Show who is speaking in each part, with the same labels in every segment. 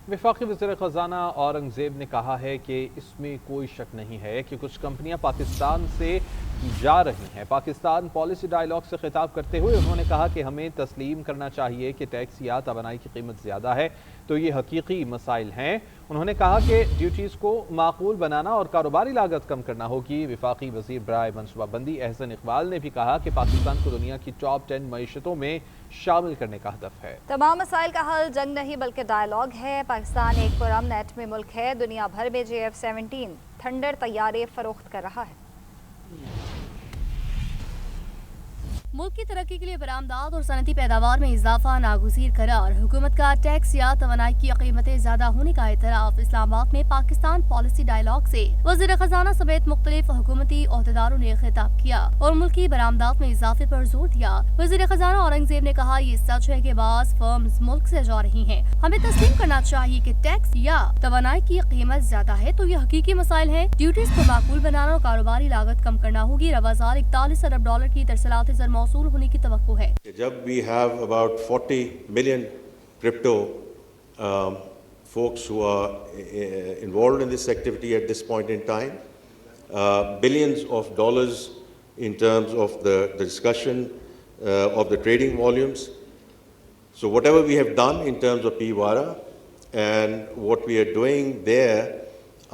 Speaker 1: وفاقی وزیر خزانہ اورنگزیب نے کہا ہے کہ اس میں کوئی شک نہیں ہے کہ کچھ کمپنیاں پاکستان سے جا رہی ہیں۔ پاکستان پالیسی ڈائیلاگ سے خطاب کرتے ہوئے انہوں نے کہا کہ ہمیں تسلیم کرنا چاہیے کہ ٹیکس یا توانائی کی قیمت زیادہ ہے تو یہ حقیقی مسائل ہیں۔ انہوں نے کہا کہ ڈیوٹیز کو معقول بنانا اور کاروباری لاگت کم کرنا ہوگی۔ وفاقی وزیر برائے منصوبہ بندی احسن اقبال نے بھی کہا کہ پاکستان کو دنیا کی ٹاپ 10 معیشتوں میں شامل کرنے کا ہدف ہے۔
Speaker 2: تمام مسائل کا حل جنگ نہیں بلکہ ڈائیلاگ ہے۔ پاکستان ایک پرامن ایٹمی ملک ہے، دنیا بھر میں JF-17 تھنڈر طیارے فروخت کر رہا ہے۔ ملک کی ترقی کے لیے برآمدات اور صنعتی پیداوار میں اضافہ ناگزیر قرار۔ حکومت کا ٹیکس یا توانائی کی قیمتیں زیادہ ہونے کا اعتراف۔ اسلام آباد میں پاکستان پالیسی ڈائیلاگ سے وزیر خزانہ سمیت مختلف حکومتی عہدیداروں نے خطاب کیا اور ملکی برآمدات میں اضافے پر زور دیا۔ وزیر خزانہ اورنگزیب نے کہا یہ سچ ہے کہ بعض فرمز ملک سے جا رہی ہیں، ہمیں تسلیم کرنا چاہیے کہ ٹیکس یا توانائی کی قیمت زیادہ ہے تو یہ حقیقی مسائل ہیں۔ ڈیوٹیز کو معقول بنانا اور کاروباری لاگت کم کرنا ہوگی۔ رواں سال 41 ارب ڈالر کی ترسیلات زر موصول ہونے کی توقع ہے۔
Speaker 3: جب we have about 40 million crypto folks who are involved in this activity at this point in time, billions of dollars in terms of the discussion of the trading volumes. So whatever we have done in terms of PWARA and what we are doing there,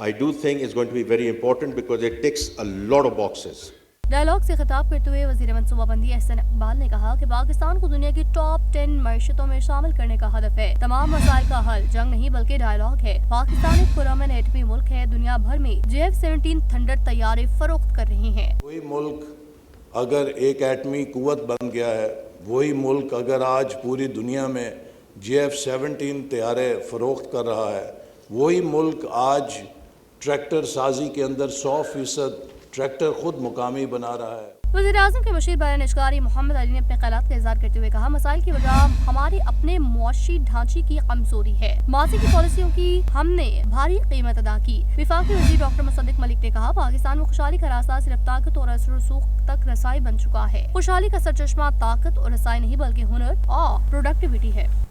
Speaker 3: I do think is going to be very important because it ticks a lot of boxes.
Speaker 2: Dialogue سے خطاب کرتے ہوئے وزیر منصوبہ بندی احسن اقبال نے کہا کہ پاکستان کو دنیا کی ٹاپ 10 معیشتوں میں شامل کرنے کا ہدف ہے۔ تمام مسائل کا حل جنگ نہیں بلکہ ڈائیلاگ ہے۔ پاکستان ایک پرامن ایٹمی ملک ہے، دنیا بھر میں JF-17 تھنڈر طیارے فروخت کر رہی ہیں۔
Speaker 4: کوئی ملک اگر ایک ایٹمی قوت بن گیا ہے، وہی ملک اگر آج پوری دنیا میں JF-17 طیارے فروخت کر رہا ہے، وہی ملک آج ٹریکٹر سازی کے اندر 100% ٹریکٹر خود مقامی بنا رہا ہے۔
Speaker 2: وزیر اعظم کے مشیر بیان اشکاری محمد علی نے اپنے خیالات کا اظہار کرتے ہوئے کہا مسائل کی وجہ ہمارے اپنے معاشی ڈھانچے کی کمزوری ہے۔ ماضی کی پالیسیوں کی ہم نے بھاری قیمت ادا کی۔ وفاقی وزیر ڈاکٹر مصدق ملک نے کہا پاکستان میں خوشحالی کا راستہ صرف طاقت اور اثر و رسوخ تک رسائی بن چکا ہے۔ خوشحالی کا سرچشمہ طاقت اور رسائی نہیں بلکہ ہنر اور پروڈکٹیوٹی ہے۔